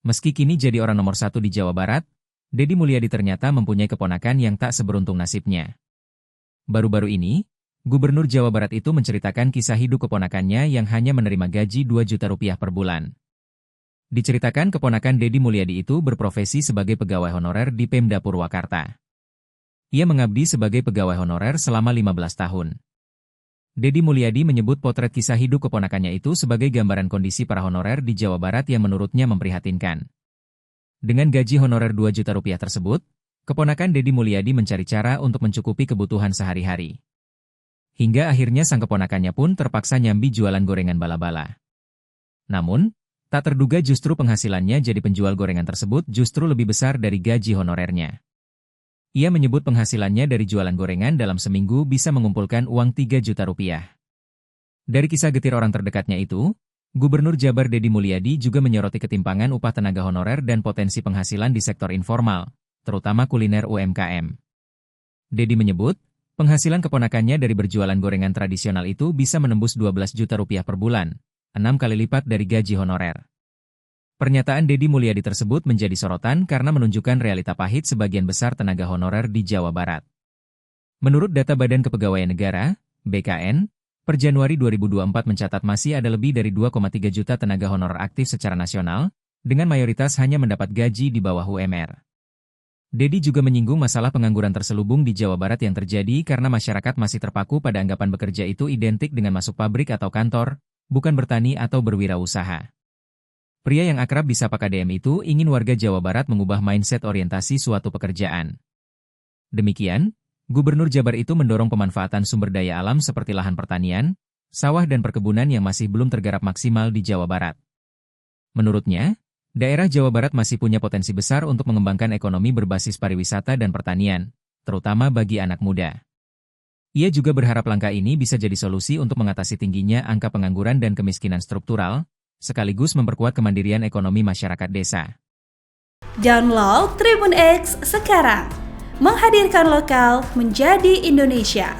Meski kini jadi orang nomor satu di Jawa Barat, Deddy Mulyadi ternyata mempunyai keponakan yang tak seberuntung nasibnya. Baru-baru ini, Gubernur Jawa Barat itu menceritakan kisah hidup keponakannya yang hanya menerima gaji 2 juta rupiah per bulan. Diceritakan keponakan Deddy Mulyadi itu berprofesi sebagai pegawai honorer di Pemda Purwakarta. Ia mengabdi sebagai pegawai honorer selama 15 tahun. Deddy Mulyadi menyebut potret kisah hidup keponakannya itu sebagai gambaran kondisi para honorer di Jawa Barat yang menurutnya memprihatinkan. Dengan gaji honorer 2 juta rupiah tersebut, keponakan Deddy Mulyadi mencari cara untuk mencukupi kebutuhan sehari-hari. Hingga akhirnya sang keponakannya pun terpaksa nyambi jualan gorengan bala-bala. Namun, tak terduga justru penghasilannya jadi penjual gorengan tersebut justru lebih besar dari gaji honorernya. Ia menyebut penghasilannya dari jualan gorengan dalam seminggu bisa mengumpulkan uang 3 juta rupiah. Dari kisah getir orang terdekatnya itu, Gubernur Jabar Deddy Mulyadi juga menyoroti ketimpangan upah tenaga honorer dan potensi penghasilan di sektor informal, terutama kuliner UMKM. Deddy menyebut, penghasilan keponakannya dari berjualan gorengan tradisional itu bisa menembus 12 juta rupiah per bulan, 6 kali lipat dari gaji honorer. Pernyataan Deddy Mulyadi tersebut menjadi sorotan karena menunjukkan realita pahit sebagian besar tenaga honorer di Jawa Barat. Menurut data Badan Kepegawaian Negara, BKN, per Januari 2024 mencatat masih ada lebih dari 2,3 juta tenaga honorer aktif secara nasional, dengan mayoritas hanya mendapat gaji di bawah UMR. Deddy juga menyinggung masalah pengangguran terselubung di Jawa Barat yang terjadi karena masyarakat masih terpaku pada anggapan bekerja itu identik dengan masuk pabrik atau kantor, bukan bertani atau berwirausaha. Pria yang akrab disapa KDM itu ingin warga Jawa Barat mengubah mindset orientasi suatu pekerjaan. Demikian, Gubernur Jabar itu mendorong pemanfaatan sumber daya alam seperti lahan pertanian, sawah dan perkebunan yang masih belum tergarap maksimal di Jawa Barat. Menurutnya, daerah Jawa Barat masih punya potensi besar untuk mengembangkan ekonomi berbasis pariwisata dan pertanian, terutama bagi anak muda. Ia juga berharap langkah ini bisa jadi solusi untuk mengatasi tingginya angka pengangguran dan kemiskinan struktural, sekaligus memperkuat kemandirian ekonomi masyarakat desa. Download Tribun X sekarang, menghadirkan lokal menjadi Indonesia.